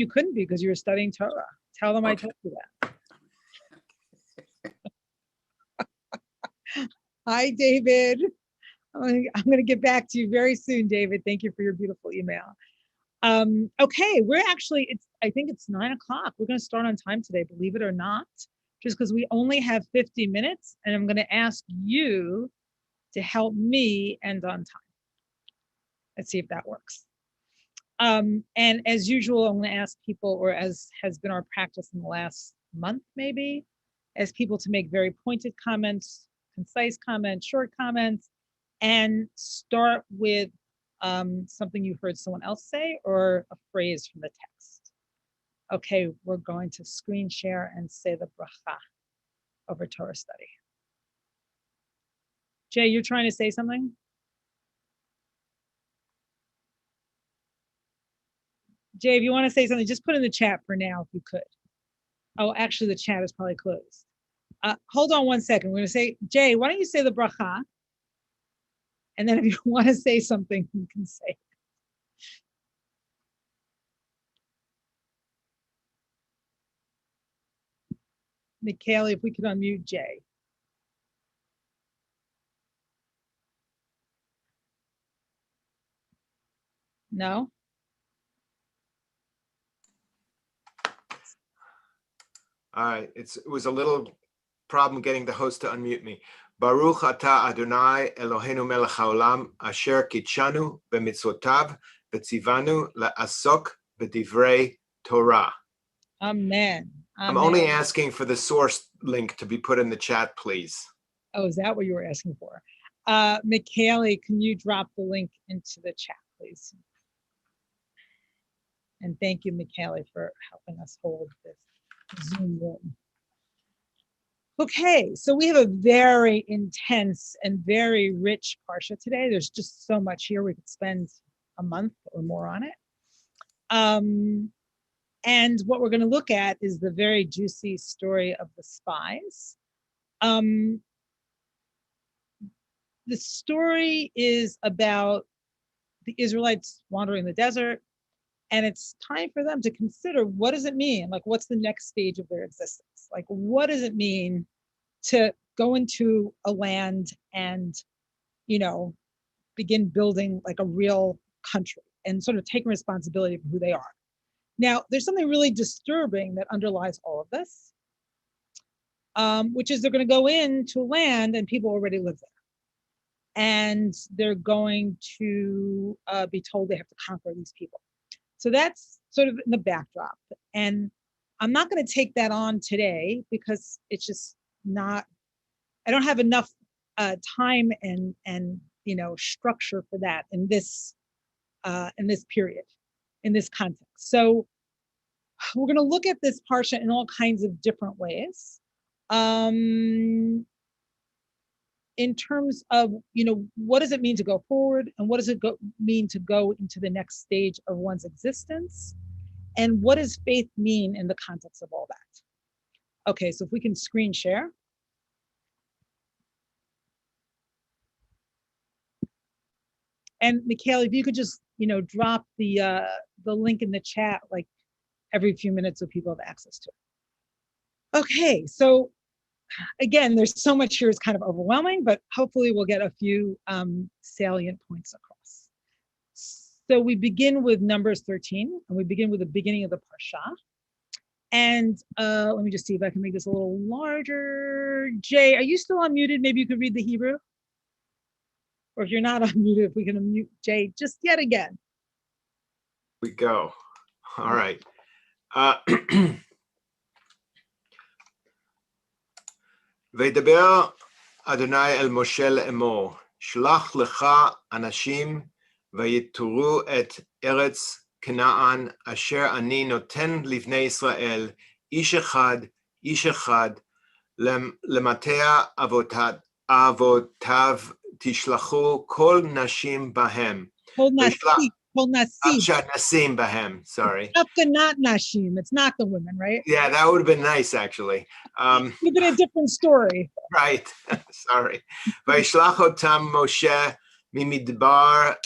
You couldn't be because you were studying Torah. Tell them I told you that. Hi, David. I'm going to get back to you very soon, David. Thank you for your beautiful email. Okay, we're actually, I think it's 9 o'clock. We're going to start on time today, believe it or not, just because we only have 50 minutes, and I'm going to ask you to help me end on time. Let's see if that works. And as usual, I'm going to ask people, or as has been our practice in the last month, maybe, as people to make very pointed comments, concise comments, short comments, and start with something you heard someone else say or a phrase from the text. Okay, we're going to screen share and say the bracha over Torah study. Jay, you're trying to say something? Jay, if you want to say something, just put in the chat for now if you could. Oh, actually, the chat is probably closed. Hold on 1 second. We're going to say, Jay, why don't you say the bracha? And then if you want to say something, you can say it. Mikhail, if we could unmute Jay. No? It was a little problem getting the host to unmute me. Baruch atah Adonai Eloheinu melech haolam asher kitshanu b'mitzvotav v'tzivanu la'asok b'divrei Torah. Amen. I'm only asking for the source link to be put in the chat, please. Oh, is that what you were asking for? Mikhail, can you drop the link into the chat, please? And thank you, Mikhail, for helping us hold this Zoom room. Okay, so we have a very intense and very rich Parsha today. There's just so much here. We could spend a month or more on it. And what we're going to look at is the very juicy story of the spies. The story is about the Israelites wandering the desert, and it's time for them to consider, what does it mean? Like, what's the next stage of their existence? Like, what does it mean to go into a land and, begin building like a real country and sort of take responsibility for who they are? Now, there's something really disturbing that underlies all of this, which is they're going to go into a land and people already live there. And they're going to be told they have to conquer these people. So that's sort of in the backdrop. And I'm not going to take that on today because it's just not, I don't have enough time and structure for that in this period, in this context. So we're going to look at this parsha in all kinds of different ways. In terms of, what does it mean to go forward, and what does it mean to go into the next stage of one's existence, and what does faith mean in the context of all that? Okay, so if we can screen share. And Mikhail, if you could just, drop the link in the chat like every few minutes so people have access to it. Okay, so again, there's so much here, it's kind of overwhelming, but hopefully we'll get a few salient points across. So we begin with Numbers 13, and we begin with the beginning of the Parsha. And let me just see if I can make this a little larger. Jay, are you still unmuted? Maybe you could read the Hebrew? Or if you're not unmuted, if we can unmute Jay just yet again. We go. All right. וידבר אדוני אל משה לאמור, שלח לך אנשים ויתורו את ארץ כנען אשר אני נותן לבני ישראל, איש אחד, למטה אבותיו תשלחו כל נשים בהם. Nasim Bahem, sorry. Not Nashim. It's not the women, right? Yeah, that would have been nice, actually. Would have been a different story. Right. Sorry. Vaishlach otam Moshe mimidbar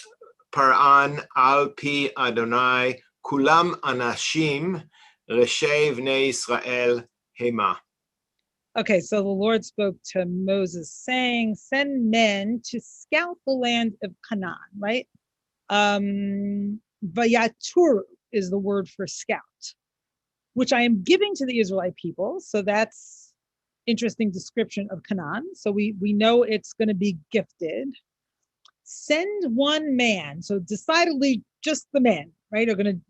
paran al pi Adonai Kulam anashim reshei bnei Yisrael hema. Okay, so the Lord spoke to Moses saying, send men to scout the land of Canaan, right? Vayaturu is the word for scout, which I am giving to the Israelite people. So that's interesting description of Canaan. So we know it's going to be gifted. Send one man. So decidedly just the men, right, are going to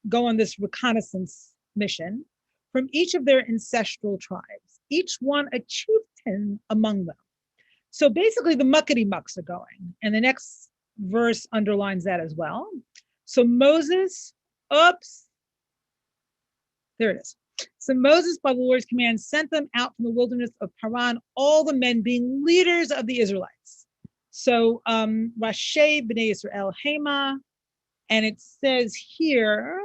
go on this reconnaissance mission from each of their ancestral tribes, each one a chieftain among them. So basically the muckety mucks are going. And the next verse underlines that as well. So Moses, there it is. So Moses, by the Lord's command, sent them out from the wilderness of Paran, all the men being leaders of the Israelites. So Rashi b'nei Israel Hema, and it says here,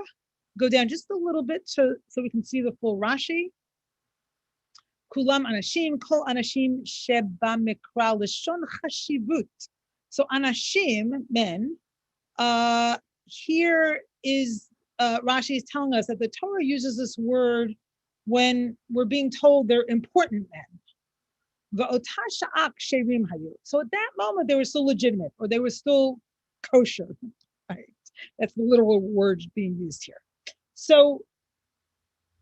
go down just a little bit so we can see the full Rashi. Kulam anashim, kol anashim sheba mikra lishon chashivut. So anashim, men, here is Rashi is telling us that the Torah uses this word when we're being told they're important men. So at that moment, they were still legitimate, or they were still kosher. Right? That's the literal word being used here. So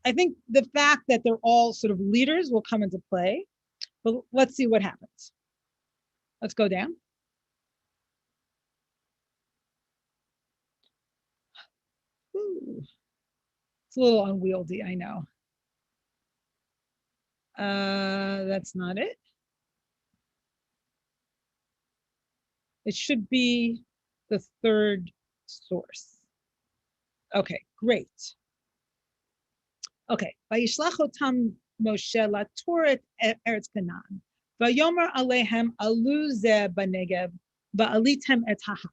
I think the fact that they're all sort of leaders will come into play, but let's see what happens. Let's go down. Ooh. It's a little unwieldy, I know. That's not it. It should be the third source. Okay, great. Okay, Vayishlach otam Moshe latoret eretz Kanan, vayomer alehem alu ze b'negev, va'alitem et hahar.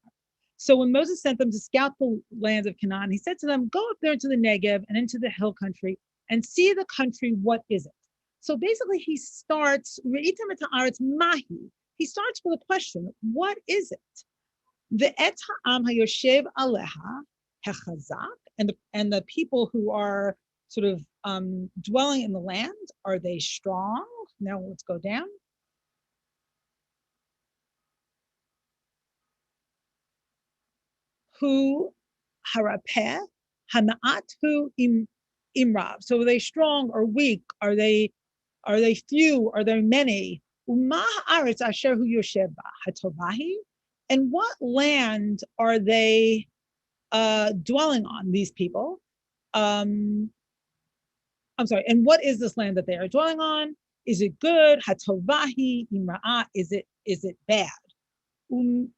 So when Moses sent them to scout the land of Canaan, he said to them, go up there into the Negev and into the hill country and see the country, what is it? So basically he starts, Re'item et ha'aretz mahi. He starts with a question, what is it? The et ha'am hayoshev aleha hechazak, and the people who are sort of dwelling in the land, are they strong? Now let's go down. Who harapeh hanaat hu imrav. So are they strong or weak? Are they few? Are there many? Umah haaretz asher hu yoshev hatovahi. And what land are they dwelling on? These people. I'm sorry. And what is this land that they are dwelling on? Is it good? Hatovahi imra'ah. Is it bad? Umeh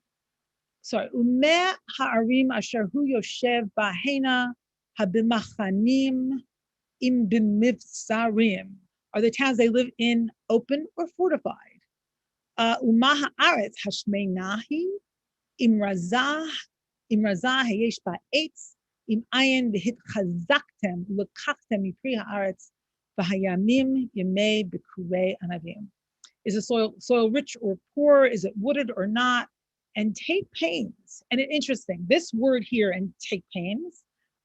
ha'arim asher hu yoshev bahena habimachanim im b'mivsarim. Are the towns they live in open or fortified? Umah ha'aretz hashmeinahi im razah hayesh ba'etz im ayin v'hitchazaktem lekachtem mipri ha'aretz v'hayamim yemei b'kurei anavim. Is the soil rich or poor? Is it wooded or not? And take pains. And it's interesting, this word here, and take pains,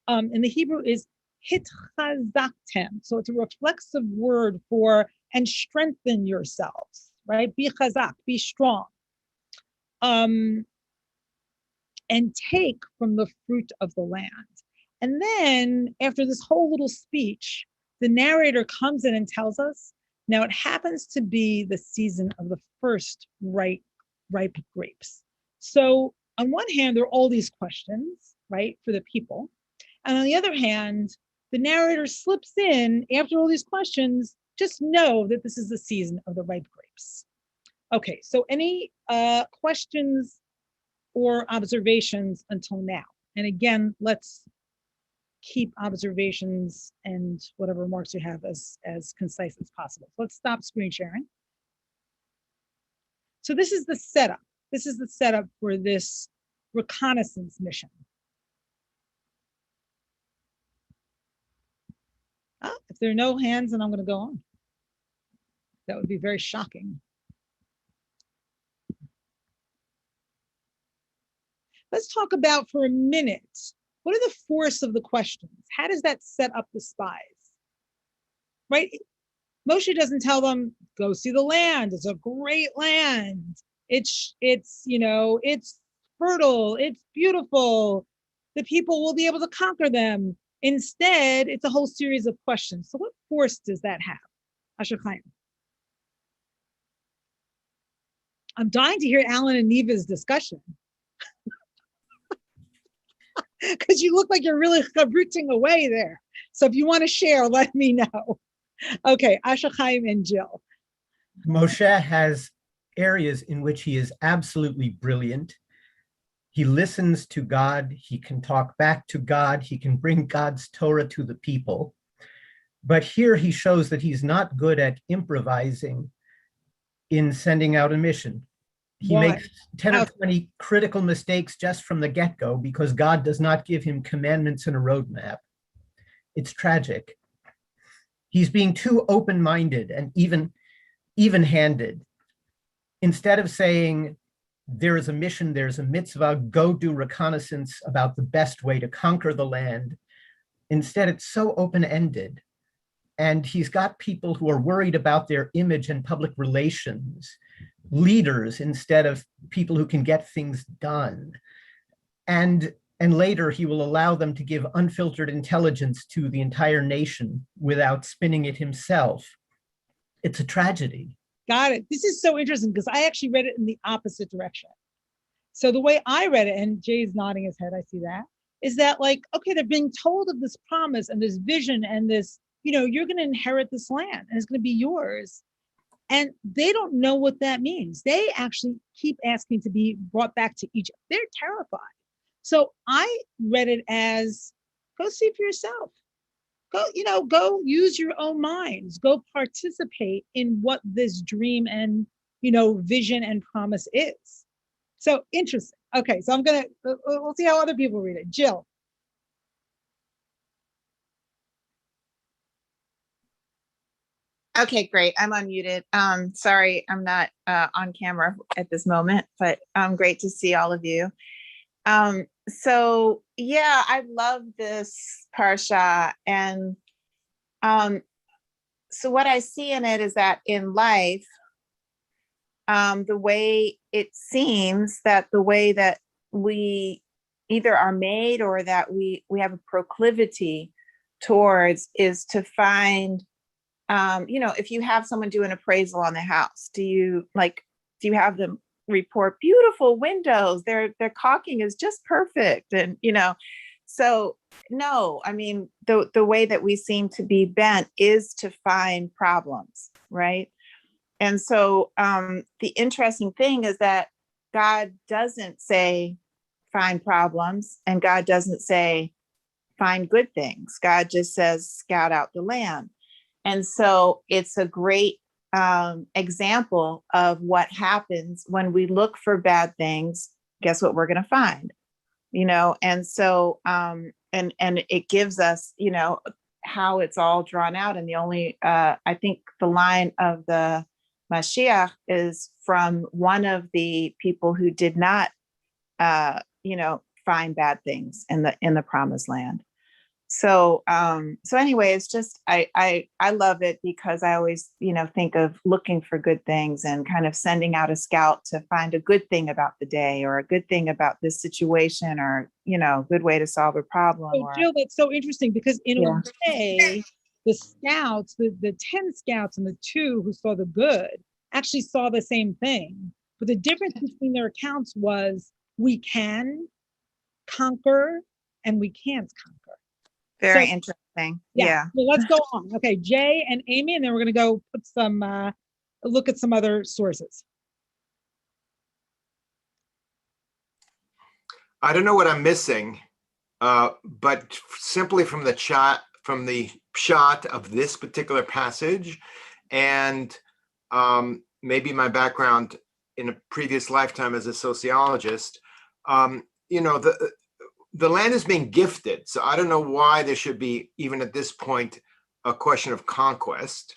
in the Hebrew is hitchazaktem. So it's a reflexive word for and strengthen yourselves, right? Be chazak, be strong. And take from the fruit of the land. And then after this whole little speech, the narrator comes in and tells us, now it happens to be the season of the first ripe grapes. So on one hand, there are all these questions, right, for the people. And on the other hand, the narrator slips in after all these questions, just know that this is the season of the ripe grapes. Okay, so any questions or observations until now? And again, let's keep observations and whatever remarks you have as concise as possible. So let's stop screen sharing. So this is the setup. This is the setup for this reconnaissance mission. If there are no hands, then I'm going to go on. That would be very shocking. Let's talk about for a minute What are the force of the questions? How does that set up the spies? Right? Moshe doesn't tell them, go see the land. It's a great land. It's it's fertile. It's beautiful. The people will be able to conquer them. Instead, it's a whole series of questions. So what force does that have? Asher Chaim. I'm dying to hear Alan and Neva's discussion. Because you look like you're really rooting away there. So if you want to share, let me know. Okay, Asher Chaim and Jill. Moshe has areas in which he is absolutely brilliant. He listens to God. He can talk back to God. He can bring God's Torah to the people. But here he shows that he's not good at improvising in sending out a mission. He makes 10 or 20 critical mistakes just from the get-go because God does not give him commandments and a roadmap. It's tragic. He's being too open-minded and even-handed. Instead of saying, there is a mission, there's a mitzvah, go do reconnaissance about the best way to conquer the land. Instead, it's so open-ended. And he's got people who are worried about their image and public relations, leaders instead of people who can get things done. And later he will allow them to give unfiltered intelligence to the entire nation without spinning it himself. It's a tragedy. Got it. This is so interesting because I actually read it in the opposite direction. So the way I read it, and Jay's nodding his head, I see that, is that like, okay, they're being told of this promise and this vision and this, you're going to inherit this land and it's going to be yours. And they don't know what that means. They actually keep asking to be brought back to Egypt. They're terrified. So I read it as, go see for yourself. Go use your own minds. Go participate in what this dream and, vision and promise is. So interesting. Okay, so we'll see how other people read it. Jill. Okay, great. I'm unmuted. Sorry, I'm not on camera at this moment, but great to see all of you. So yeah, I love this Parashat. And so what I see in it is that in life, the way it seems that the way that we either are made or that we have a proclivity towards is to find, if you have someone do an appraisal on the house, do you have them report beautiful windows, their caulking is just perfect, and so no, I mean the way that we seem to be bent is to find problems, right? And so the interesting thing is that God doesn't say find problems, and God doesn't say find good things. God just says scout out the land. And so it's a great example of what happens when we look for bad things. Guess what we're going to find, and so and it gives us, how it's all drawn out. And the only, I think the line of the Mashiach is from one of the people who did not, find bad things in the promised land. So anyway, it's just, I love it because I always, think of looking for good things and kind of sending out a scout to find a good thing about the day or a good thing about this situation or, good way to solve a problem. So Jill, that's so interesting because in a way, the scouts, the 10 scouts and the 2 who saw the good actually saw the same thing. But the difference between their accounts was we can conquer and we can't conquer. Very interesting. Yeah. Well, let's go on. Okay, Jay and Amy, and then we're going to go put some look at some other sources. I don't know what I'm missing, but simply from the shot of this particular passage, and maybe my background in a previous lifetime as a sociologist, the land is being gifted. So I don't know why there should be, even at this point, a question of conquest.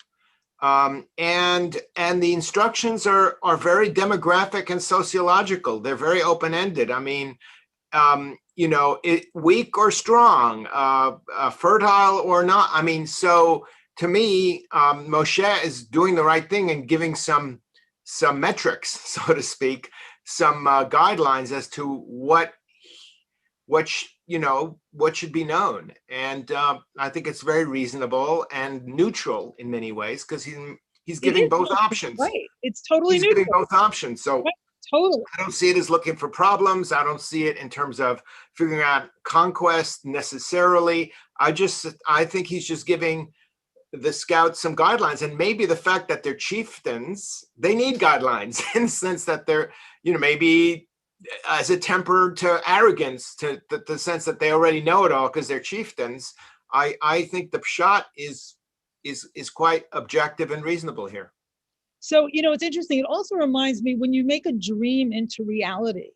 And the instructions are very demographic and sociological. They're very open-ended. I mean, weak or strong, fertile or not. I mean, so to me, Moshe is doing the right thing and giving some metrics, so to speak, some guidelines as to what should be known. And I think it's very reasonable and neutral in many ways, because he's giving both options. Right. It's totally He's neutral. giving both options. So right. Totally. I don't see it as looking for problems. I don't see it in terms of figuring out conquest necessarily. I think he's just giving the scouts some guidelines, and maybe the fact that they're chieftains, they need guidelines in the sense that they're, maybe as a temper to arrogance, to the sense that they already know it all because they're chieftains. I think the pshat is quite objective and reasonable here. So, it's interesting. It also reminds me, when you make a dream into reality,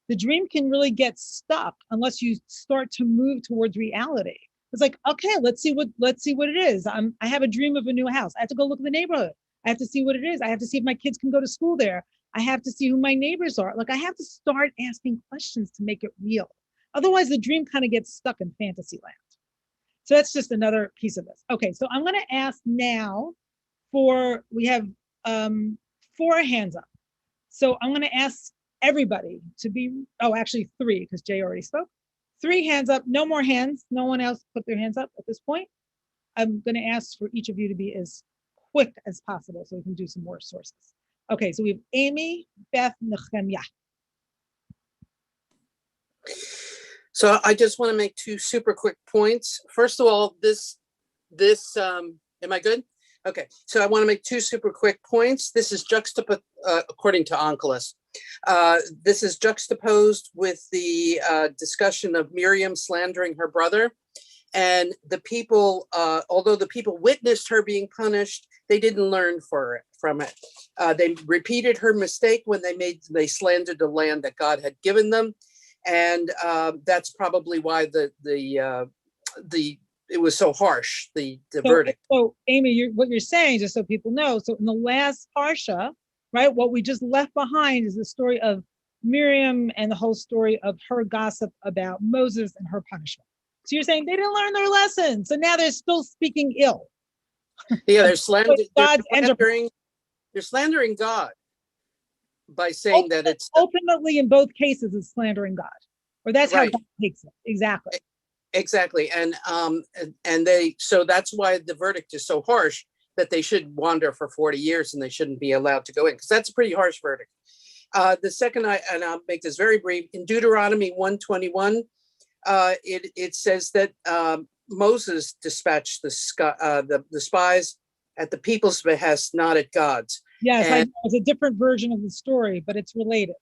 the dream can really get stuck unless you start to move towards reality. It's like, okay, let's see what it is. I have a dream of a new house. I have to go look at the neighborhood. I have to see what it is. I have to see if my kids can go to school there. I have to see who my neighbors are. Like, I have to start asking questions to make it real. Otherwise, the dream kind of gets stuck in fantasy land. So that's just another piece of this. Okay, so I'm going to ask now we have 4 hands up. So I'm going to ask everybody to be, actually 3, because Jay already spoke. 3 hands up, no more hands. No one else put their hands up at this point. I'm going to ask for each of you to be as quick as possible so we can do some more sources. Okay, so we have Amy, Beth, Nehemiah. So I just want to make 2 super quick points. First of all, this am I good? Okay, so I want to make 2 super quick points. This is juxtaposed, according to Onkelos. This is juxtaposed with the discussion of Miriam slandering her brother. And the people, although the people witnessed her being punished, they didn't learn from it. They repeated her mistake when they slandered the land that God had given them. And that's probably why it was so harsh, the verdict. So Amy, what you're saying, just so people know, so in the last Parsha, right, what we just left behind is the story of Miriam and the whole story of her gossip about Moses and her punishment. So you're saying they didn't learn their lesson, so now they're still speaking ill. Yeah, they're slandering God by saying that it's ultimately, in both cases, is slandering God, or that's right. How God takes it. Exactly. And so that's why the verdict is so harsh, that they should wander for 40 years and they shouldn't be allowed to go in, because that's a pretty harsh verdict. The second, and I'll make this very brief, in Deuteronomy 121, it says that Moses dispatched the spies at the people's behest, not at God's. Yes, I know it's a different version of the story, but it's related.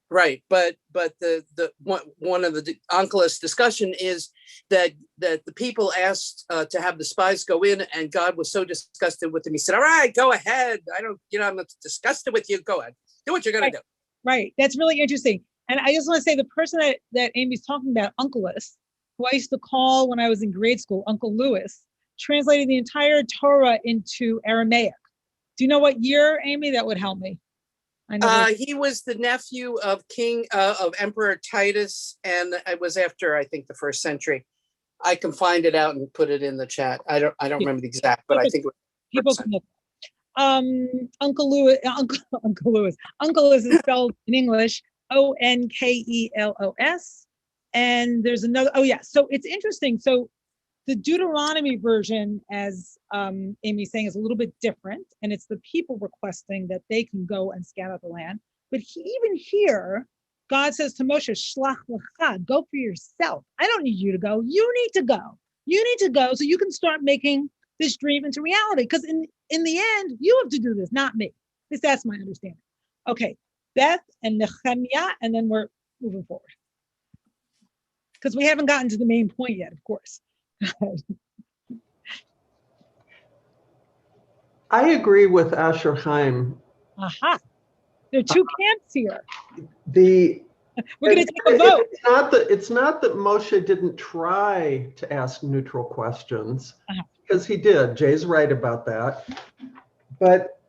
Right, but the one of the Onkelos discussion is that the people asked to have the spies go in, and God was so disgusted with them. He said, "All right, go ahead. I'm not disgusted with you. Go ahead, do what you're going to do." Right, that's really interesting. And I just want to say, the person that Amy's talking about, Onkelos, who I used to call when I was in grade school Uncle Lewis, translated the entire Torah into Aramaic. Do you know what year, Amy? That would help me. He was the nephew of Emperor Titus, and it was after, I think, the 1st century. I can find it out and put it in the chat. I don't remember the exact, but I think it was Uncle Lewis. Uncle Lewis is spelled in English Onkelos, and there's another. Oh yeah, so it's interesting. So the Deuteronomy version, as Amy's saying, is a little bit different, and it's the people requesting that they can go and scout out the land. But even here, God says to Moshe, "Shlach lecha, go for yourself. I don't need you to go. You need to go. You need to go so you can start making this dream into reality. Because in the end, you have to do this, not me." At least that's my understanding. Okay, Beth and Nehemiah, and then we're moving forward, because we haven't gotten to the main point yet, of course. I agree with Asher Chaim. Aha. There are 2 camps here. We're going to take a vote. It's not that Moshe didn't try to ask neutral questions, because he did. Jay's right about that. But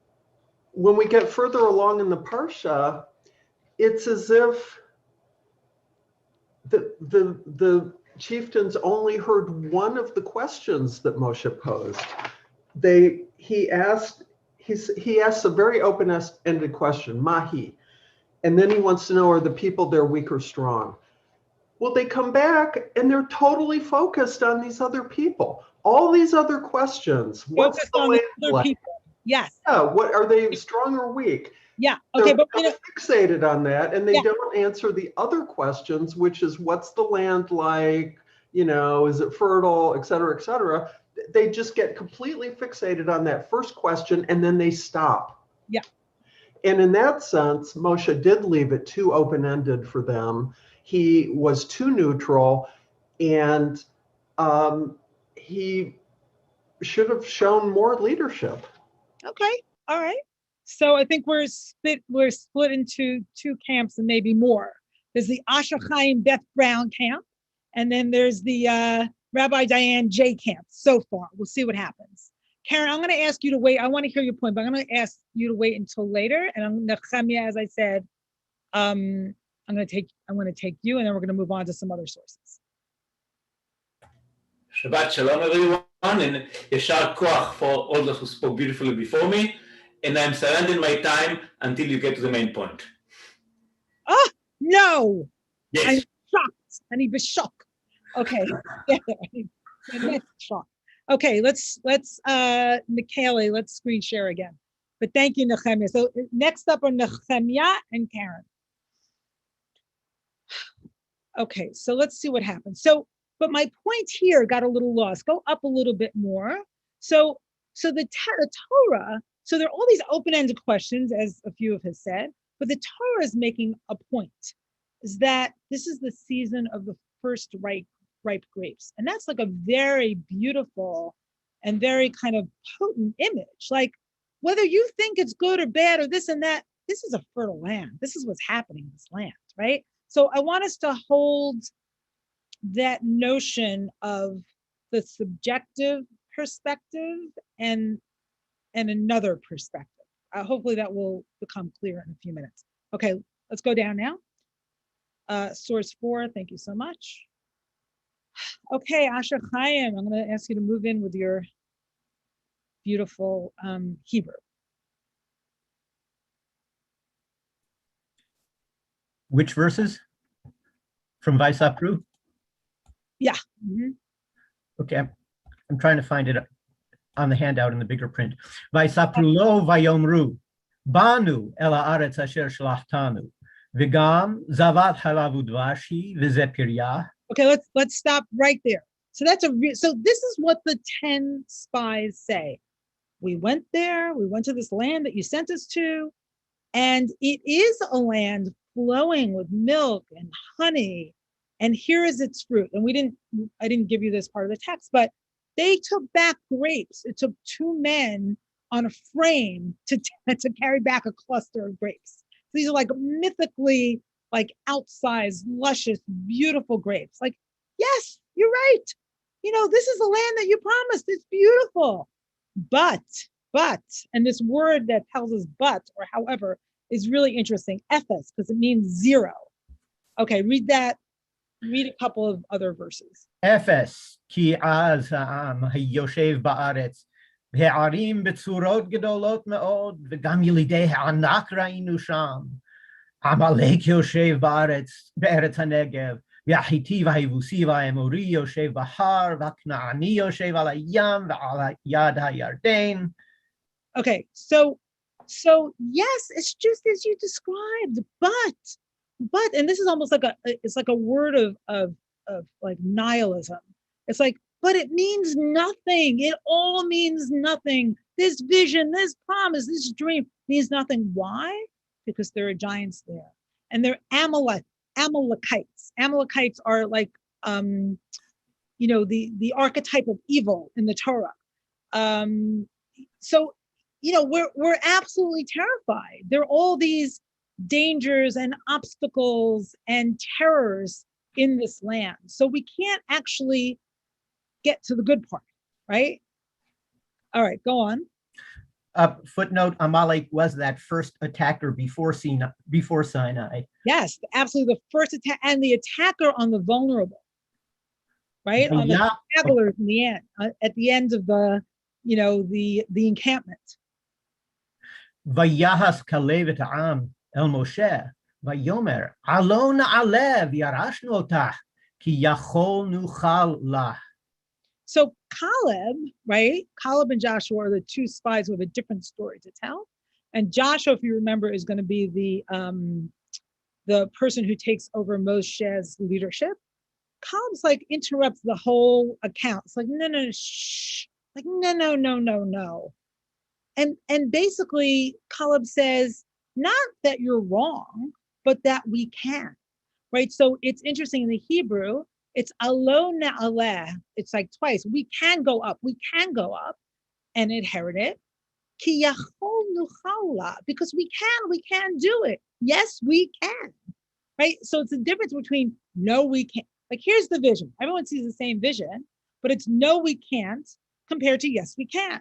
when we get further along in the Parsha, it's as if the chieftains only heard one of the questions that Moshe posed. He asked a very open-ended question, Mahi, and then he wants to know, are the people there weak or strong? Well, they come back and they're totally focused on these other people. All these other questions. What's Focused the on land the other like? people. Yes. Yeah, what are they strong or weak? Yeah. Okay, They're but fixated on that, and they Yeah. don't answer the other questions, which is what's the land like? Is it fertile, et cetera, et cetera. They just get completely fixated on that first question, and then they stop. Yeah. And in that sense, Moshe did leave it too open-ended for them. He was too neutral, and he should have shown more leadership. Okay. All right. So I think we're split into two camps and maybe more. There's the Asher Chaim Beth Brown camp, and then there's the Rabbi Diane J camp. So far, we'll see what happens. Karen, I'm going to ask you to wait. I want to hear your point, but I'm going to ask you to wait until later. And Nechemia, as I said, I'm going to take you, and then we're going to move on to some other sources. Shabbat Shalom, everyone, and Yeshar Koach for all those who spoke beautifully before me. And I'm surrendering my time until you get to the main point. Oh, no. Yes. I'm shocked. I need to shock. Okay. That's shock. Okay, let's Michele, let's screen share again. But thank you, Nechemia. So next up are Nechemia and Karen. Okay, so let's see what happens. So, but my point here got a little lost. Go up a little bit more. So the Torah, so there are all these open-ended questions, as a few of us said, but the Torah is making a point, is that this is the season of the first ripe grapes. And that's like a very beautiful and very kind of potent image. Like, whether you think it's good or bad or this and that, this is a fertile land. This is what's happening in this land, right? So I want us to hold that notion of the subjective perspective and another perspective. Hopefully that will become clear in a few minutes. Okay, let's go down now. Source 4, thank you so much. Okay, Asher Chaim, I'm going to ask you to move in with your beautiful Hebrew. Which verses? From Vaisapru? Yeah. Mm-hmm. Okay, I'm trying to find it on the handout in the bigger print. Vaisapru lo vayomru, banu el haaretz asher shlachtanu, v'gam zavat halav udvashi v'zeh piryah. Okay, let's stop right there. So so this is what the 10 spies say. We went there, we went to this land that you sent us to, and it is a land flowing with milk and honey, and here is its fruit. And I didn't give you this part of the text, but they took back grapes. It took 2 men on a frame to carry back a cluster of grapes. So these are like mythically like outsized, luscious, beautiful grapes. Like, yes, you're right. This is the land that you promised. It's beautiful. But, and this word that tells us but, or however, is really interesting. Ephes, because it means 0. Okay, read that. Read a couple of other verses. Ephes, ki az ha'am hayoshev ba'aretz, והערים בצורות גדולות מאוד, וגם ילידי הענק ראינו שם. עמלק יושב בארץ הנגב, והחיתי והיבוסי והאמורי יושב בהר, והכנעני יושב על הים ועל יד הירדן. Okay, so yes, it's just as you described, but, and this is almost like a word of like nihilism. It's like, but it means nothing. It all means nothing. This vision, this promise, this dream means nothing. Why? Because there are giants there, and they're Amalekites. Amalekites are like, the archetype of evil in the Torah. So, we're absolutely terrified. There are all these dangers and obstacles and terrors in this land. So we can't actually get to the good part, right? All right, go on. Footnote, Amalek was that first attacker before Sinai. Yes, absolutely. The first attack and the attacker on the vulnerable, right? On the stragglers in the end, at the end of the, the encampment. Vayahas Kalib et Am el Moshe, Vayomer, Alon Alev Yarashnu otah, ki yachol nuchal lah. So Kalib, right? Kalib and Joshua are the two spies with a different story to tell. And Joshua, if you remember, is going to be the person who takes over Moshe's leadership. Kalib's like interrupts the whole account. It's like, no, shh. Like, no. And basically Kalib says, not that you're wrong, but that we can, right? So it's interesting in the Hebrew, it's alo na'aleh. It's like twice. We can go up and inherit it. Ki yachol nuchala, because we can do it. Yes, we can, right? So it's the difference between no, we can't. Like, here's the vision. Everyone sees the same vision, but it's no, we can't compared to yes, we can.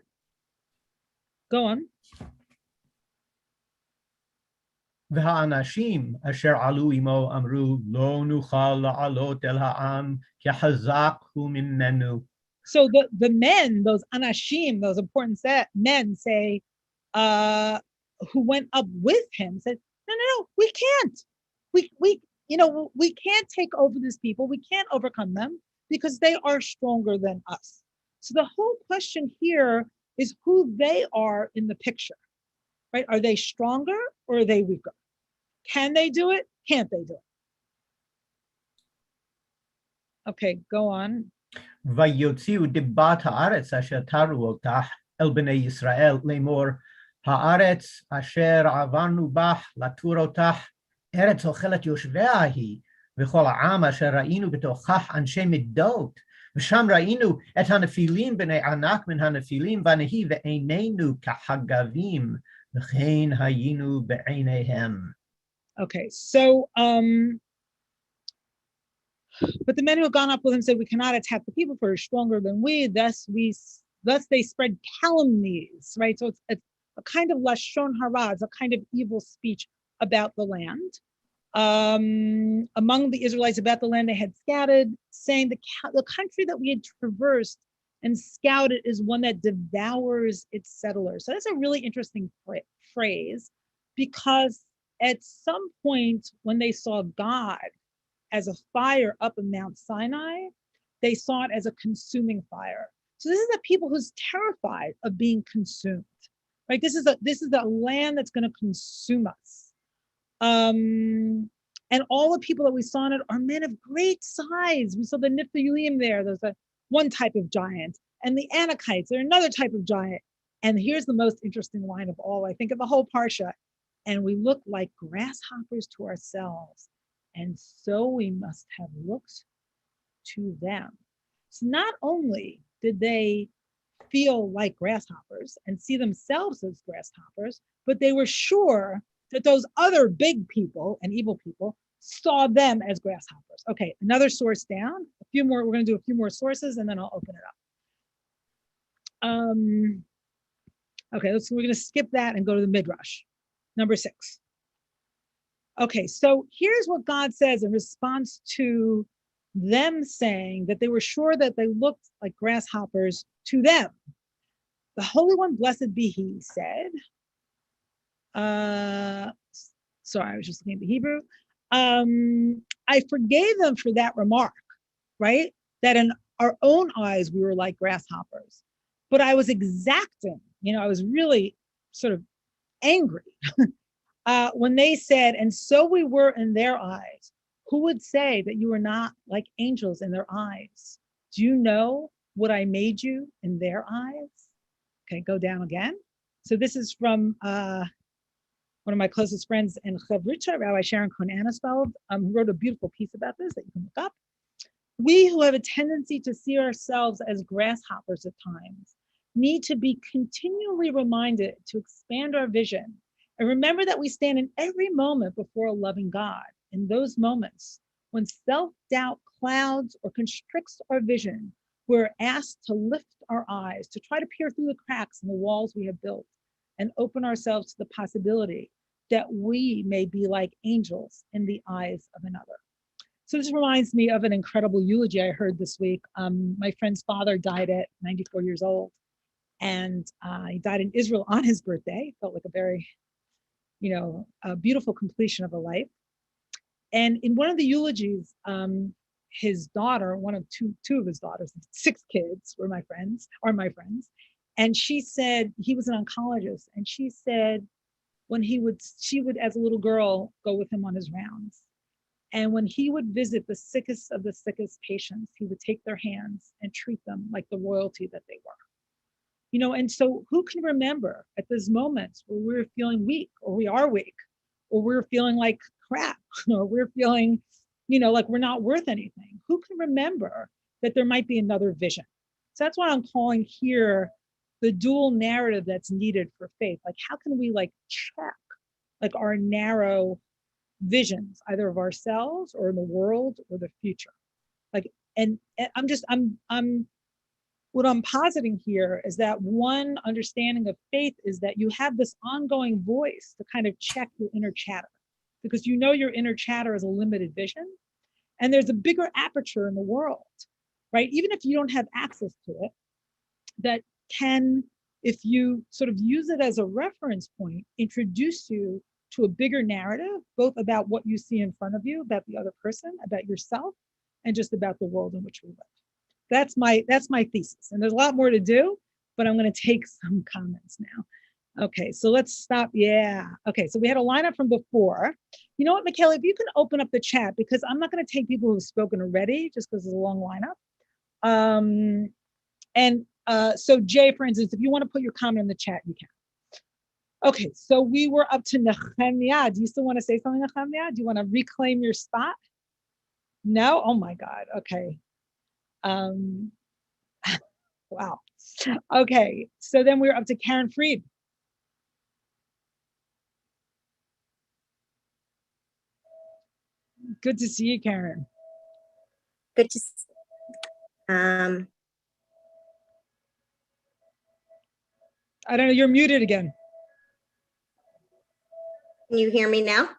Go on. והאנשים אשר עלו עמו אמרו לא נוכל לעלות אל העם כי חזק הוא ממנו. So the men, those anashim, those important men say, who went up with him said, no, we can't. We can't take over these people. We can't overcome them because they are stronger than us. So the whole question here is who they are in the picture, right? Are they stronger or are they weaker? Can they do it? Can't they do it? Okay, go on. ויוציאו דיבת הארץ אשר תרו אותה אל בני ישראל לאמור, הארץ אשר עברנו בה לתור אותה, ארץ אוכלת יושביה היא, וכל העם אשר ראינו בתוכך אנשי מידות, ושם ראינו את הנפילים בני ענק מן הנפילים, ונהי ועינינו כחגבים, וכן היינו בעיניהם. Okay, so but the men who had gone up with him said, we cannot attack the people for they're stronger than we. Thus they spread calumnies, right? So it's a kind of lashon hara, it's a kind of evil speech about the land. Among the Israelites about the land they had scouted, saying the country that we had traversed and scouted is one that devours its settlers. So that's a really interesting phrase, because at some point when they saw God as a fire up in Mount Sinai, they saw it as a consuming fire. So this is a people who's terrified of being consumed, right? This is a land that's going to consume us. And all the people that we saw in it are men of great size. We saw the Nephilim there. There's one type of giant, and the Anakites, they're another type of giant. And here's the most interesting line of all, I think, of the whole Parsha. And we look like grasshoppers to ourselves, and so we must have looked to them. So not only did they feel like grasshoppers and see themselves as grasshoppers, but they were sure that those other big people and evil people saw them as grasshoppers. Okay, another source down. A few more. We're going to do a few more sources, and then I'll open it up. Okay, we're going to skip that and go to the Midrash. Number 6. Okay, so here's what God says in response to them saying that they were sure that they looked like grasshoppers to them. The Holy One, blessed be he, said, sorry, I was just looking at the Hebrew. I forgave them for that remark, right? That in our own eyes, we were like grasshoppers. But I was exacting, I was really sort of angry when they said, and so we were in their eyes. Who would say that you were not like angels in their eyes? Do you know what I made you in their eyes? Okay, go down again. So this is from one of my closest friends in Chavruta, Rabbi Sharon Cohen-Anisfeld, who wrote a beautiful piece about this that you can look up. We who have a tendency to see ourselves as grasshoppers at times need to be continually reminded to expand our vision and remember that we stand in every moment before a loving God. In those moments, when self-doubt clouds or constricts our vision, we're asked to lift our eyes, to try to peer through the cracks in the walls we have built, and open ourselves to the possibility that we may be like angels in the eyes of another. So this reminds me of an incredible eulogy I heard this week. My friend's father died at 94 years old, and he died in Israel on his birthday. Felt like a very, a beautiful completion of a life. And in one of the eulogies, his daughter, one of two of his daughters, 6 kids are my friends, and she said he was an oncologist, and she said when she would, as a little girl, go with him on his rounds. And when he would visit the sickest of the sickest patients, he would take their hands and treat them like the royalty that they were. And so who can remember at those moments where we're feeling weak, or we are weak, or we're feeling like crap, or we're feeling, like we're not worth anything? Who can remember that there might be another vision? So that's what I'm calling here the dual narrative that's needed for faith. Like, how can we check our narrow visions, either of ourselves or in the world or the future? And I'm what I'm positing here is that one understanding of faith is that you have this ongoing voice to kind of check your inner chatter, because your inner chatter is a limited vision, and there's a bigger aperture in the world, right? Even if you don't have access to it, that can, if you sort of use it as a reference point, introduce you to a bigger narrative, both about what you see in front of you, about the other person, about yourself, and just about the world in which we live. That's my thesis. And there's a lot more to do, but I'm going to take some comments now. Okay, so let's stop. Yeah. Okay, so we had a lineup from before. You know what, Michaela, if you can open up the chat, because I'm not going to take people who've spoken already, just because it's a long lineup. So Jay, for instance, if you want to put your comment in the chat, you can. Okay, so we were up to Nehemiah. Do you still want to say something, Nehemiah? Do you want to reclaim your spot? No? Oh my God. Okay. Wow. Okay, so then we're up to Karen Freed. Good to see you, Karen. Good to see. I don't know, you're muted again. Can you hear me now?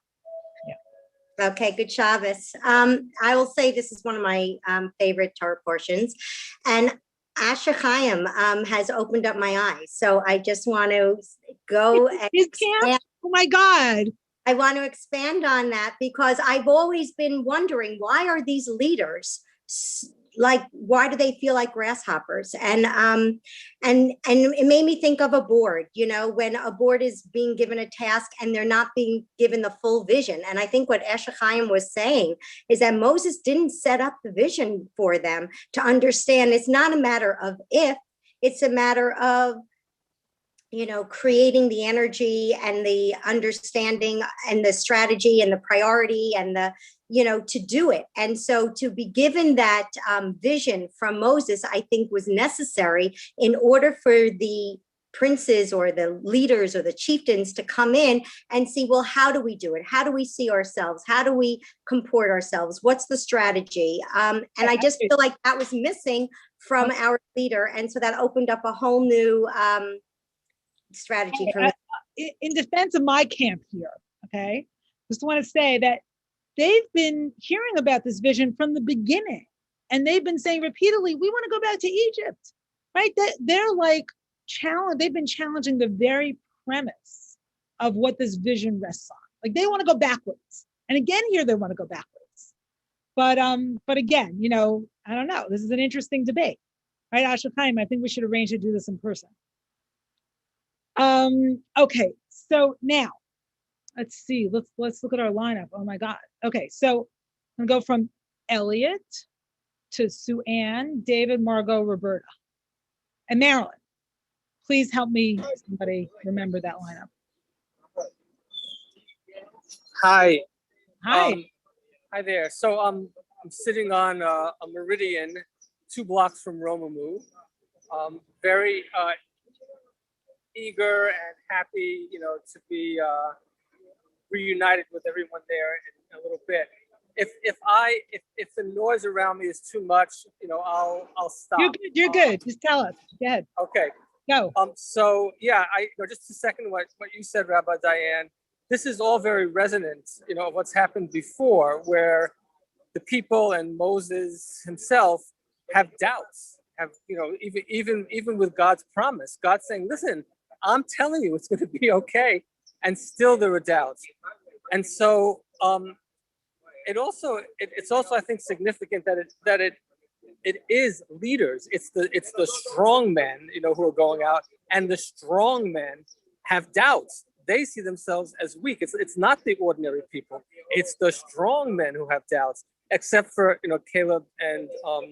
Yeah. Okay, good Shabbos. I will say this is one of my favorite Torah portions, and Asher Chaim has opened up my eyes. So I just want to go and expand. Oh my God. I want to expand on that, because I've always been wondering, why are these leaders why do they feel like grasshoppers? And it made me think of a board, when a board is being given a task and they're not being given the full vision. And I think what Esher Chaim was saying is that Moses didn't set up the vision for them to understand. It's not a matter of if, it's a matter of creating the energy and the understanding and the strategy and the priority and the, to do it. And so to be given that vision from Moses, I think was necessary in order for the princes or the leaders or the chieftains to come in and see, well, how do we do it? How do we see ourselves? How do we comport ourselves? What's the strategy? And I just feel like that was missing from our leader. And so that opened up a whole new strategy for me. In defense of my camp here, okay, just want to say that they've been hearing about this vision from the beginning, and they've been saying repeatedly, we want to go back to Egypt, right? They're they've been challenging the very premise of what this vision rests on. They want to go backwards, and again here they want to go backwards, but again, I don't know, this is an interesting debate, right? Asher Chaim, I think we should arrange to do this in person. Okay, so now let's see, let's look at our lineup. Oh my God. Okay, so I'm gonna go from Elliot to Sue Ann, David, Margot, Roberta, and Marilyn. Please help me, somebody remember that lineup. Hi. Hi. Hi there. So I'm sitting on a meridian 2 blocks from Romemu. Very eager and happy, to be reunited with everyone there in a little bit. If the noise around me is too much, I'll stop. You're good. Just tell us. Go ahead. Okay. Go. So yeah, just to second what you said, Rabbi Diane, this is all very resonant, of what's happened before, where the people and Moses himself have doubts, have, even with God's promise, God's saying, listen, I'm telling you it's going to be okay. And still there are doubts. And so it's also, I think, significant that it is leaders. It's the strong men, who are going out, and the strong men have doubts. They see themselves as weak. It's not the ordinary people. It's the strong men who have doubts, except for Caleb and What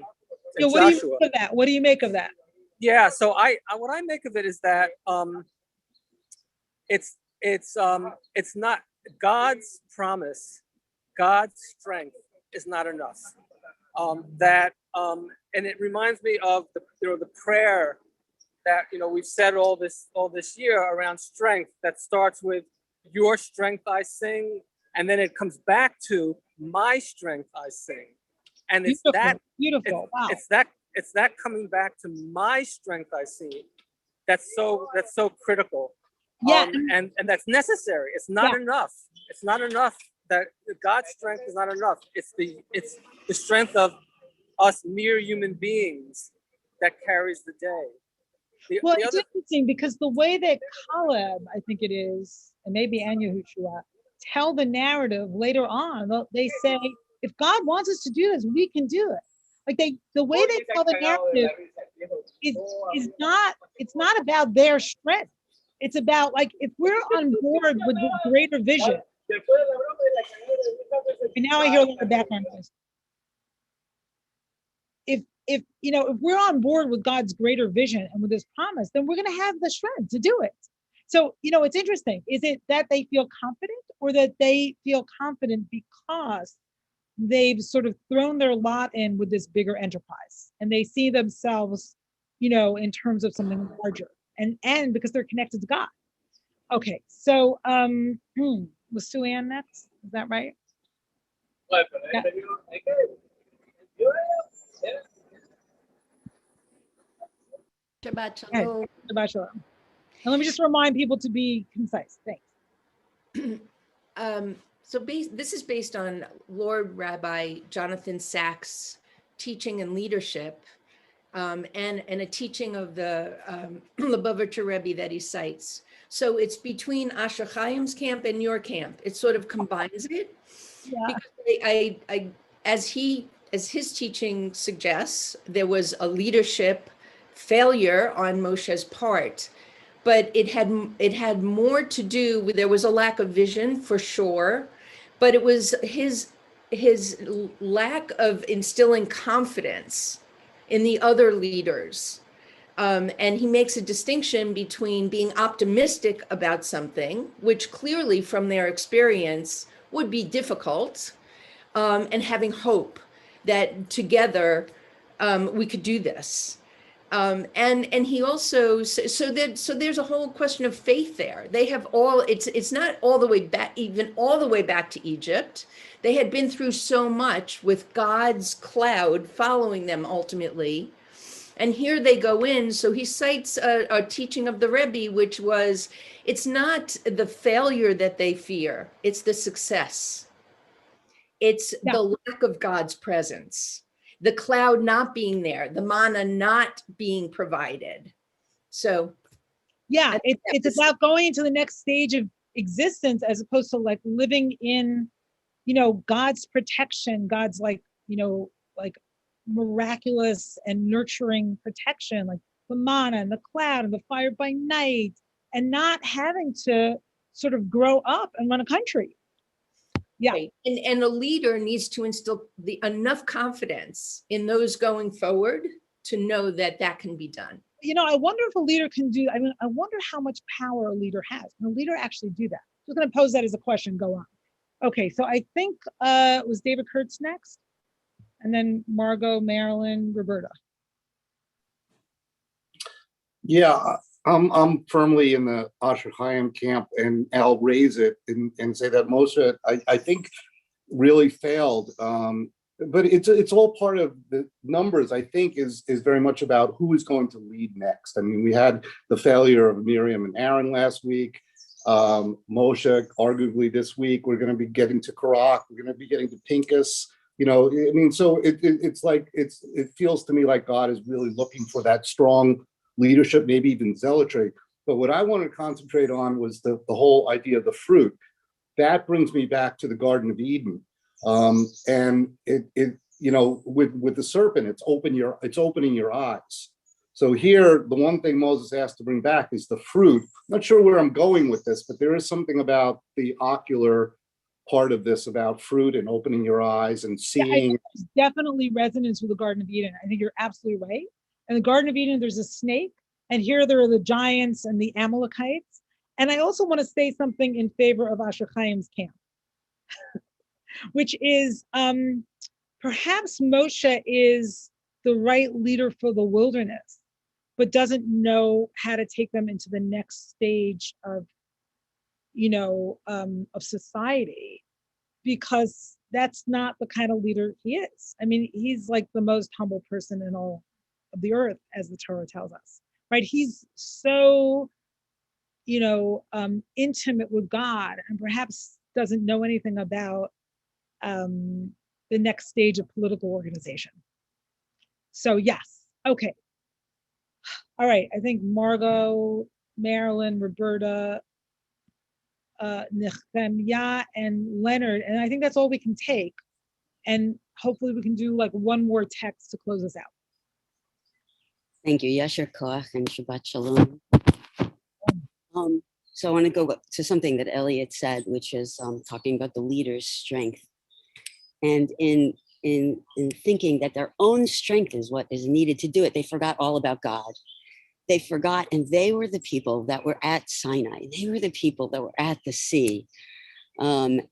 do you Joshua. make of that? What do you make of that? Yeah. So what I make of it is that it's not God's promise, God's strength is not enough. And it reminds me of the prayer that we've said all this year around strength, that starts with your strength I sing, and then it comes back to my strength I sing. And it's beautiful. Wow. It's that coming back to my strength I sing that's so critical. Yeah. And that's necessary. It's not enough. It's not enough. That God's strength is not enough. It's the strength of us mere human beings that carries the day. It's interesting because the way that Kalib, I think it is, and maybe Yahushua, tell the narrative later on, they say, if God wants us to do this, we can do it. Like the way they tell the narrative is not, it's not about their strength. It's about, like, if we're on board with the greater vision. And now I hear a lot of background noise. If we're on board with God's greater vision and with his promise, then we're going to have the strength to do it. So, it's interesting. Is it that they feel confident, or that they feel confident because they've sort of thrown their lot in with this bigger enterprise, and they see themselves, in terms of something larger, and because they're connected to God? Okay. So, was Sue Ann next? Is that right? Yeah. Shabbat shalom. Shabbat shalom. And let me just remind people to be concise. Thanks. This is based on Lord Rabbi Jonathan Sachs' teaching and leadership, and a teaching of the Lubavitcher Rebbe that he cites. So it's between Asher Chaim's camp and your camp. It sort of combines it. Yeah. Because as his teaching suggests, there was a leadership failure on Moshe's part, but it had more to do with, there was a lack of vision for sure, but it was his lack of instilling confidence in the other leaders. And he makes a distinction between being optimistic about something, which clearly from their experience would be difficult, and having hope that together we could do this. And he also, so there's a whole question of faith there. They have it's not all the way back, even all the way back to Egypt. They had been through so much with God's cloud following them ultimately. And here they go in. So he cites a teaching of the Rebbe, which was, it's not the failure that they fear, it's the success. It's the lack of God's presence, the cloud not being there, the manna not being provided. So yeah, it's about going into the next stage of existence, as opposed to like living in, God's protection, God's like miraculous and nurturing protection, like the manna and the cloud and the fire by night, and not having to sort of grow up and run a country. Yeah. Right. And a leader needs to instill enough confidence in those going forward to know that can be done. I wonder if a leader can do, I wonder how much power a leader has. Can a leader actually do that? I'm just going to pose that as a question. Go on. Okay. So I think was David Kurtz next? And then Margot, Marilyn, Roberta. Yeah, I'm firmly in the Asher Chaim camp, and I'll raise it and say that Moshe, I think, really failed but it's all part of the numbers. I think is very much about who is going to lead next. I mean, we had the failure of Miriam and Aaron last week. Moshe, arguably this week, we're going to be getting to Karak. We're going to be getting to Pinchas. You know, I mean, so it's like it feels to me like God is really looking for that strong leadership, maybe even zealotry. But what I wanted to concentrate on was the whole idea of the fruit. That brings me back to the Garden of Eden, and it you know, with the serpent, it's opening your eyes. So here, the one thing Moses asked to bring back is the fruit. I'm not sure where I'm going with this, but there is something about the ocular part of this, about fruit and opening your eyes and seeing. Yeah, I think there's definitely resonance with the Garden of Eden. I think you're absolutely right. In the Garden of Eden, there's a snake, and here there are the giants and the Amalekites. And I also want to say something in favor of Asher Chaim's camp, which is perhaps Moshe is the right leader for the wilderness, but doesn't know how to take them into the next stage of, of society, because that's not the kind of leader he is. I mean, he's like the most humble person in all of the earth, as the Torah tells us, right? He's so, intimate with God, and perhaps doesn't know anything about the next stage of political organization. So yes, okay. All right, I think Margot, Marilyn, Roberta, Nehemiah, and Leonard, and I think that's all we can take. And hopefully we can do like one more text to close us out. Thank you. Yasher Koach and Shabbat Shalom. So I want to go to something that Elliot said, which is talking about the leader's strength. And in thinking that their own strength is what is needed to do it, they forgot all about God. They forgot, and they were the people that were at Sinai. They were the people that were at the sea. And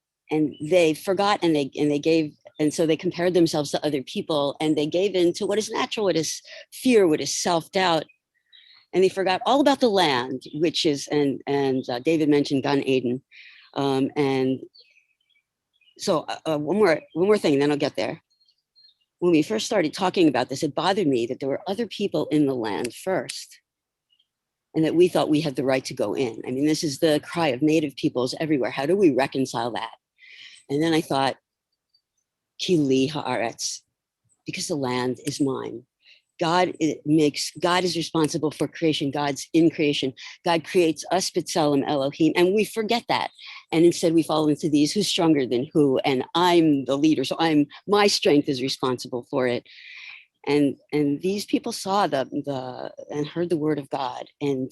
they forgot, and they gave, and so they compared themselves to other people, and they gave in to what is natural, what is fear, what is self-doubt. And they forgot all about the land, which is, and David mentioned Gan Eden. And so one more thing, and then I'll get there. When we first started talking about this, it bothered me that there were other people in the land first, and that we thought we had the right to go in. I mean, this is the cry of native peoples everywhere. How do we reconcile that? And then I thought, Ki li haaretz, because the land is mine. God is responsible for creation. God's in creation. God creates us b'tselem Elohim, and we forget that. And instead we fall into these, who's stronger than who, and I'm the leader, so my strength is responsible for it. And these people saw and heard the word of God, and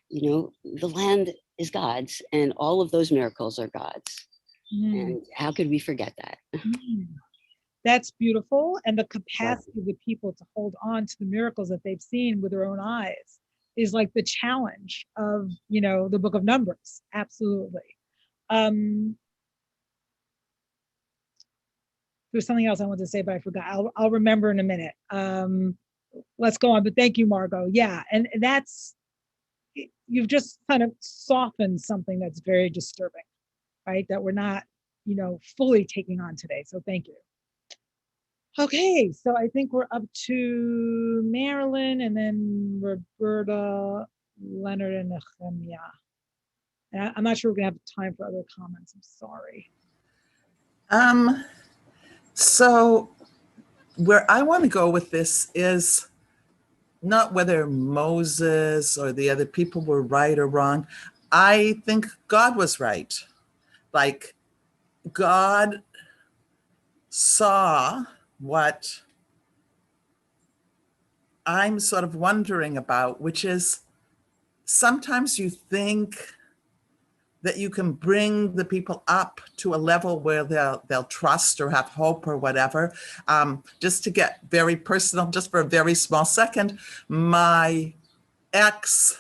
the land is God's, and all of those miracles are God's. And how could we forget that? That's beautiful. And the capacity of the people to hold on to the miracles that they've seen with their own eyes is like the challenge of, the book of Numbers. Absolutely. There's something else I wanted to say, but I forgot. I'll remember in a minute. Let's go on. But thank you, Margot. Yeah. And you've just kind of softened something that's very disturbing, right? That we're not, fully taking on today. So thank you. Okay, so I think we're up to Marilyn, and then Roberta, Leonard, and Nehemiah. And I'm not sure we're gonna have time for other comments. I'm sorry. So where I want to go with this is not whether Moses or the other people were right or wrong. I think God was right. Like, God saw what I'm sort of wondering about, which is sometimes you think that you can bring the people up to a level where they'll trust or have hope or whatever. Just to get very personal, just for a very small second, my ex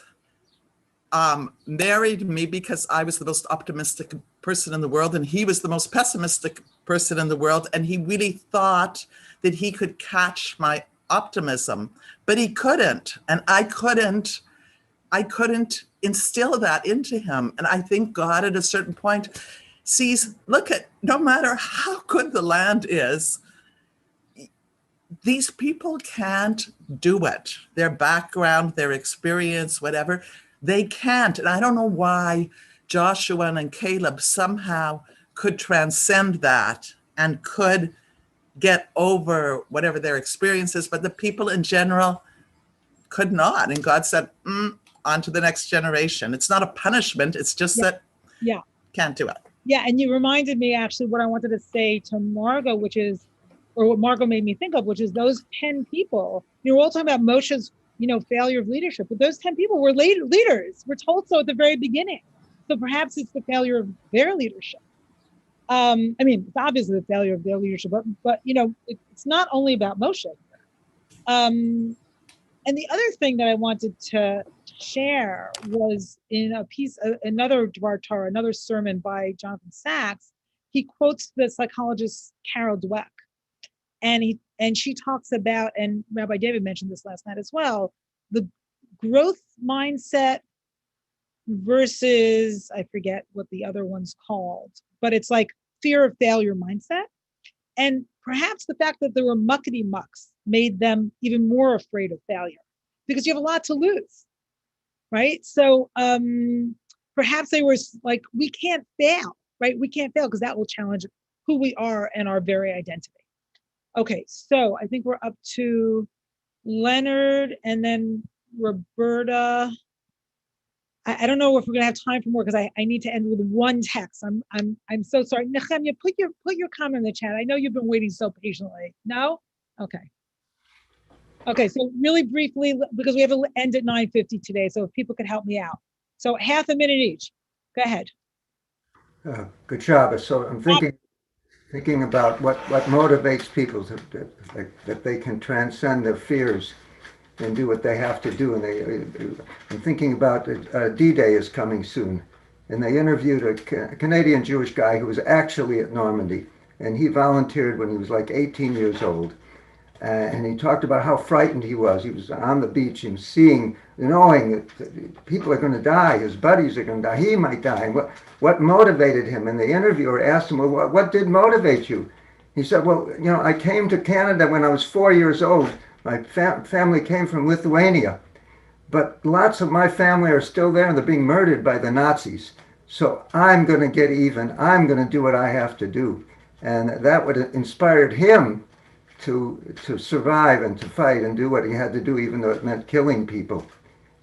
married me because I was the most optimistic person in the world, and he was the most pessimistic person in the world, and he really thought that he could catch my optimism, but he couldn't, and I couldn't instill that into him. And I think God at a certain point sees, no matter how good the land is, these people can't do it. Their background, their experience, whatever, they can't. And I don't know why Joshua and Caleb somehow could transcend that and could get over whatever their experience is, but the people in general could not. And God said, on to the next generation. It's not a punishment. It's just that can't do it. Yeah, and you reminded me actually what I wanted to say to Margot, which is, or what Margot made me think of, which is those 10 people, we're all talking about Moshe's, failure of leadership, but those 10 people were leaders. We're told so at the very beginning. So perhaps it's the failure of their leadership. It's obviously the failure of their leadership, but it's not only about Moshe. And the other thing that I wanted to share was in a piece, another Dvar Torah, another sermon by Jonathan Sachs. He quotes the psychologist Carol Dweck, and she talks about, and Rabbi David mentioned this last night as well, the growth mindset versus, I forget what the other one's called, but it's like fear of failure mindset. And perhaps the fact that there were muckety mucks made them even more afraid of failure because you have a lot to lose, right? So perhaps they were like, we can't fail, right? We can't fail because that will challenge who we are and our very identity. Okay, so I think we're up to Leonard and then Roberta. I don't know if we're gonna have time for more because I need to end with one text. I'm so sorry. Nehemia, put your comment in the chat. I know you've been waiting so patiently. No? Okay. Okay, so really briefly, because we have to end at 9:50 today, so if people could help me out. So half a minute each. Go ahead. Good Shabbos. So I'm thinking about what motivates people that they can transcend their fears and do what they have to do. And I'm thinking about D-Day is coming soon. And they interviewed a Canadian Jewish guy who was actually at Normandy. And he volunteered when he was like 18 years old. And he talked about how frightened he was. He was on the beach and knowing that people are going to die, his buddies are going to die, he might die. And what motivated him? And the interviewer asked him, well, what did motivate you? He said, well, I came to Canada when I was 4 years old. My family came from Lithuania, but lots of my family are still there and they're being murdered by the Nazis. So I'm going to get even. I'm going to do what I have to do. And that would have inspired him to survive and to fight and do what he had to do, even though it meant killing people.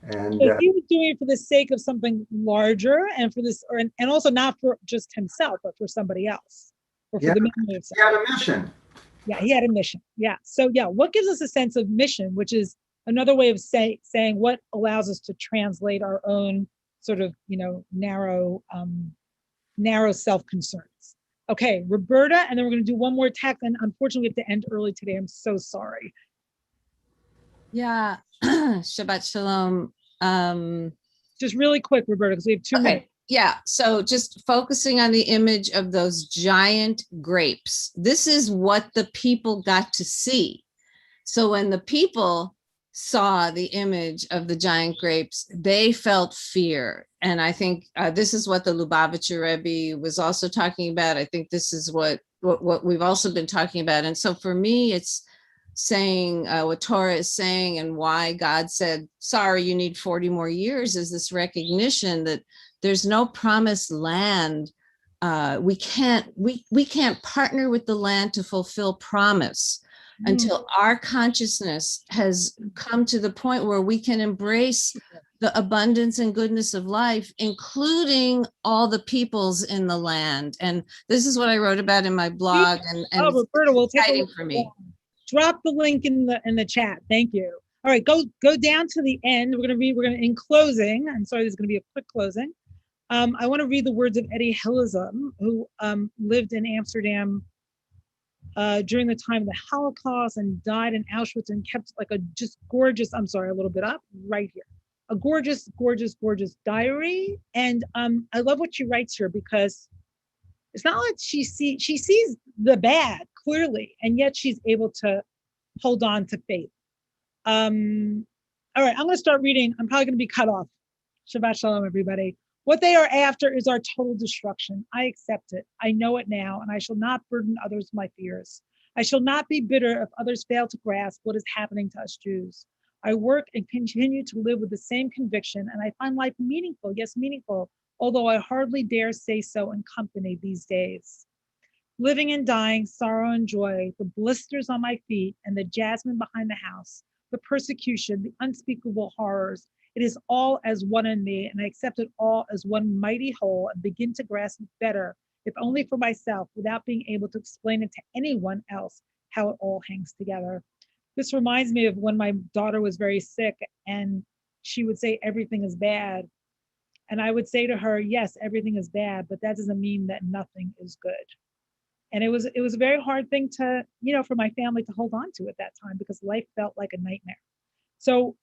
And so he was doing it for the sake of something larger and for this, and also not for just himself, but for somebody else, or for the memory of somebody. He had a mission. Yeah, he had a mission. Yeah. So what gives us a sense of mission, which is another way of saying what allows us to translate our own sort of, narrow self-concerns. Okay, Roberta, and then we're going to do one more text, and unfortunately we have to end early today. I'm so sorry. Yeah, Shabbat Shalom. Just really quick, Roberta, because we have 2 minutes. Yeah, so just focusing on the image of those giant grapes. This is what the people got to see. So when the people saw the image of the giant grapes, they felt fear. And I think this is what the Lubavitcher Rebbe was also talking about. I think this is what we've also been talking about. And so for me, it's saying what Torah is saying and why God said, sorry, you need 40 more years, is this recognition that there's no promised land. We can't partner with the land to fulfill promise until our consciousness has come to the point where we can embrace the abundance and goodness of life, including all the peoples in the land. And this is what I wrote about in my blog. And Roberta, we'll take exciting for me. Drop the link in the chat. Thank you. All right, go down to the end. We're going to in closing. I'm sorry, there's going to be a quick closing. I want to read the words of Eddie Hillesum, who lived in Amsterdam during the time of the Holocaust and died in Auschwitz and kept like a just gorgeous, I'm sorry, a little bit up right here, a gorgeous, gorgeous, gorgeous diary. And I love what she writes here because it's not like she sees the bad clearly, and yet she's able to hold on to faith. All right, I'm going to start reading. I'm probably going to be cut off. Shabbat Shalom, everybody. What they are after is our total destruction. I accept it. I know it now, and I shall not burden others with my fears. I shall not be bitter if others fail to grasp what is happening to us Jews. I work and continue to live with the same conviction, and I find life meaningful, yes, meaningful, although I hardly dare say so in company these days. Living and dying, sorrow and joy, the blisters on my feet and the jasmine behind the house, the persecution, the unspeakable horrors, it is all as one in me, and I accept it all as one mighty whole and begin to grasp it better, if only for myself, without being able to explain it to anyone else, how it all hangs together. This reminds me of when my daughter was very sick and she would say everything is bad. And I would say to her, yes, everything is bad, but that doesn't mean that nothing is good. And it was a very hard thing to, for my family to hold on to at that time, because life felt like a nightmare. So,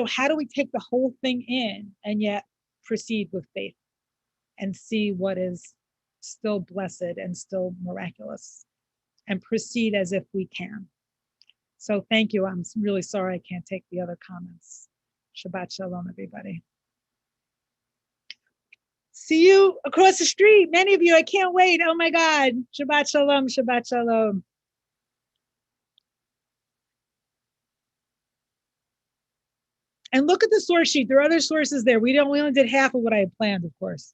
how do we take the whole thing in and yet proceed with faith and see what is still blessed and still miraculous, and proceed as if we can? So thank you. I'm really sorry I can't take the other comments. Shabbat shalom, everybody. See you across the street. Many of you, I can't wait. Oh my God. Shabbat shalom, Shabbat shalom. And look at the source sheet. There are other sources there. We only did half of what I had planned, of course.